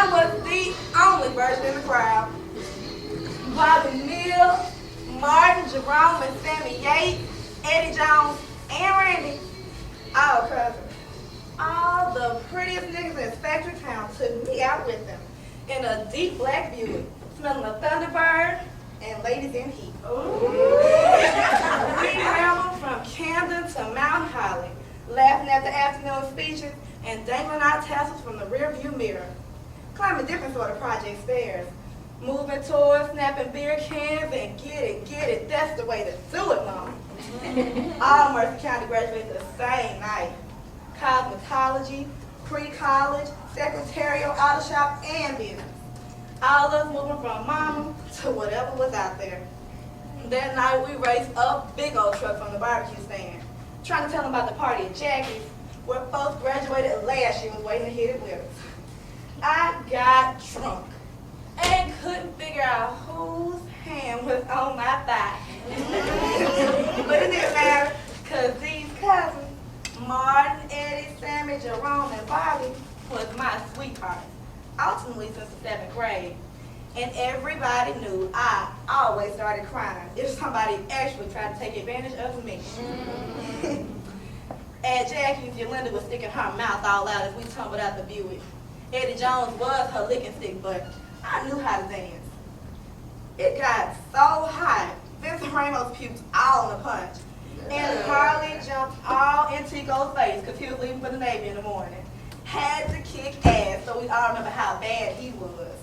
I was the only virgin in the crowd. Bobby Mills, Martin, Jerome, and Sammy Yates, Eddie Jones, and Randy, all cousins. All the prettiest niggas in Factory Town took me out with them in a deep black Buick, smelling of Thunderbird and ladies in heat. We rambled from Camden to Mount Holly, laughing at the afternoon speeches and dangling our tassels from the rearview mirror, climbing different sort of project stairs, moving towards snapping beer cans and get it, that's the way to do it, Mama. All Mercer County graduated the same night. Cosmetology, pre-college, secretarial, auto shop, and business. All of us moving from Mama to whatever was out there. That night we raced a big old truck from the barbecue stand, trying to tell them about the party at Jackie's, where folks graduated last year was waiting to hit it with us. I got drunk and couldn't figure out whose hand was on my thigh. But it didn't matter, because these cousins, Martin, Eddie, Sammy, Jerome, and Bobby, was my sweetheart, ultimately since the 7th grade. And everybody knew I always started crying if somebody actually tried to take advantage of me. At Jackie's, Yolanda was sticking her mouth all out as we tumbled out the Buick. Eddie Jones was her licking stick, but I knew how to dance. It got so hot, Vincent Ramos puked all in a punch. And Harley jumped all in Tico's face because he was leaving for the Navy in the morning. Had to kick ass, so we all remember how bad he was.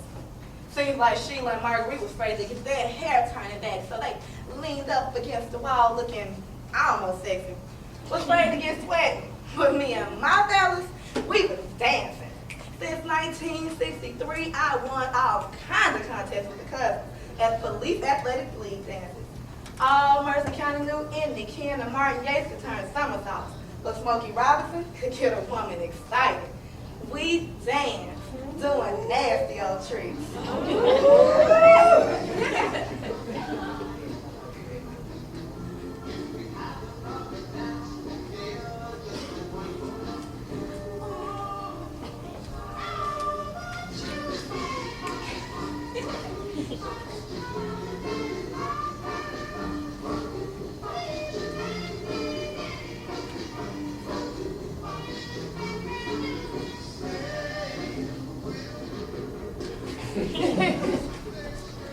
Seems like Sheila and Marguerite was afraid to get their hair turning back, so they leaned up against the wall looking almost sexy. Was afraid to get sweaty. But me and my fellas, we was dancing. Since 1963, I won all kinds of contests with the cousins as police athletic league dances. All Mercer County knew Indy, Ken, and Martin Yates could turn somersaults, but Smokey Robinson could get a woman excited. We danced, doing nasty old tricks.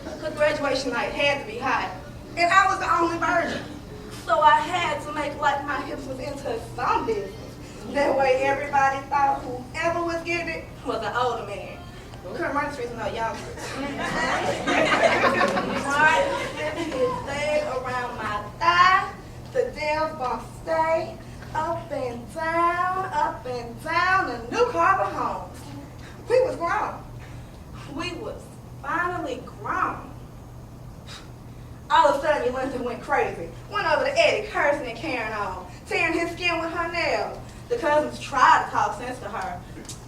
Because graduation night had to be hot, and I was the only virgin. So I had to make like my hips was into some business. That way everybody thought whoever was getting it was an older man. Couldn't run the streets with no youngsters. Martin slipped his leg around my thigh, the Dale's bump stay, up and down, the new Carver homes. We was grown. We was finally grown. All of a sudden, Yolanda went crazy. Went over to Eddie, cursing and carrying on, tearing his skin with her nails. The cousins tried to talk sense to her,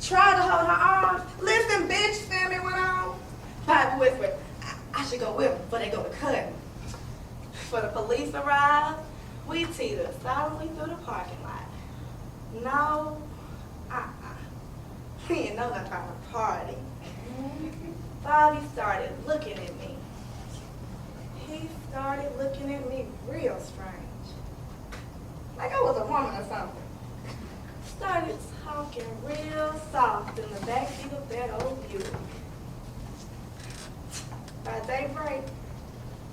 tried to hold her arms. Listen, bitch, Sammy went on. Bobby whispered, I should go with them before they go to cutting. Before the police arrived, we teetered silently through the parking lot. No, we didn't know that kind of party. Bobby started looking at me. He started looking at me real strange. Like I was a woman or something. Started talking real soft in the backseat of that old Buick. By daybreak,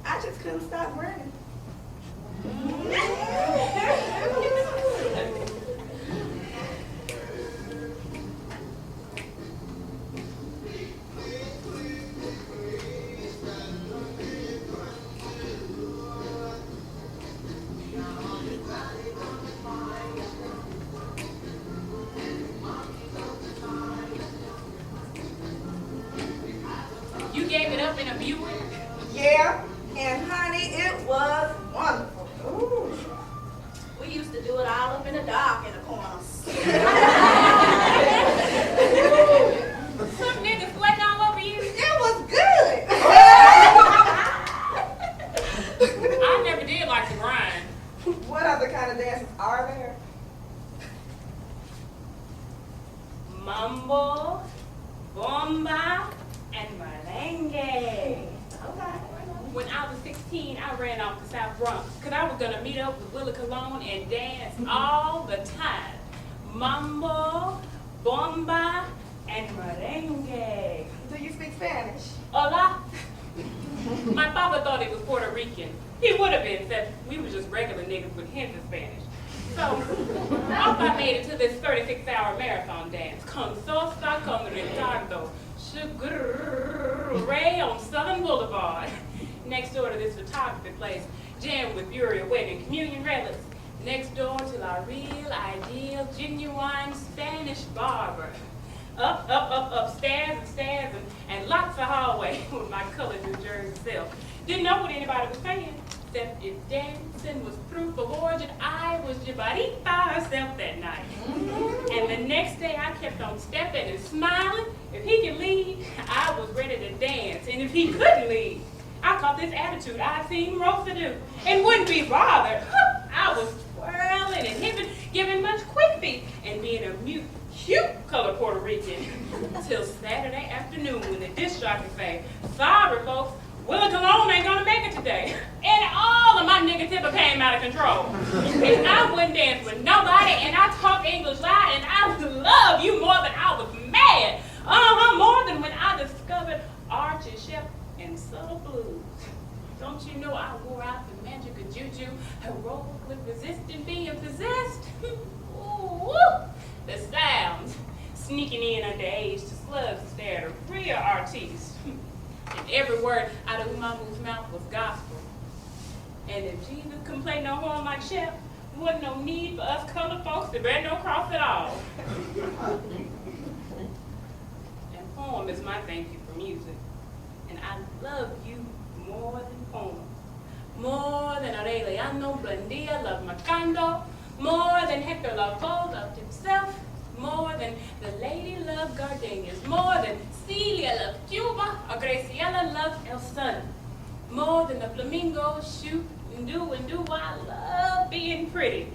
I just couldn't stop running. You gave it up in a Buick? Yeah, and honey, it was wonderful. Ooh. We used to do it all up in the dark in the corners. Some niggas sweating all over you? It was good. I never did like to grind. What other kind of dances are there? Mambo, bomba, and merengue. Okay. When I was 16, I ran off to South Bronx because I was going to meet up with Willie Colon and dance all the time. Mambo, bomba, and merengue. Do you speak Spanish? Hola. My father thought he was Puerto Rican. He would have been, except we were just regular niggas with hints of Spanish. So, off I made it to this 36-hour marathon dance. Con sosta con retardo. Sugar on Southern Boulevard. Next door to this photography place, jammed with burial, wedding, communion relics. Next door to our real, ideal, genuine Spanish barber. Upstairs and stairs and lots of hallway with my colored New Jersey self. Didn't know what anybody was saying, except if dancing was proof of origin, I was Jibarita herself that night. And the next day I kept on stepping and smiling. If he could lead, I was ready to dance. And if he couldn't lead, I caught this attitude I'd seen Rosa do and wouldn't be bothered. I was twirling and hipping, giving much quick feet, and being a cute colored Puerto Rican till Saturday afternoon when the disc jockey say, sorry folks, Willie Colon ain't gonna make it today. And all of my negativity came out of control. And I wouldn't dance with nobody, and I talk English loud, and I love you more than I was mad. More than when I discovered Archie Shep and subtle blues. Don't you know I wore out the magic of juju, heroic with resisting being possessed? Ooh, the sounds sneaking in underage to slugs instead of real artists. And every word out of Umamu's mouth was gospel. And if Jesus couldn't play no horn like Shep, there wasn't no need for us colored folks to bear no cross at all. And poem is my thank you for music. And I love you more than poem. More than Aureliano Buendia loved Macondo. More than Hector Lavoe loved himself. More than the lady loved gardenias. More than Celia loved Cuba. Or Graciela loved El Sun. More than the flamingos shoot and do I love being pretty.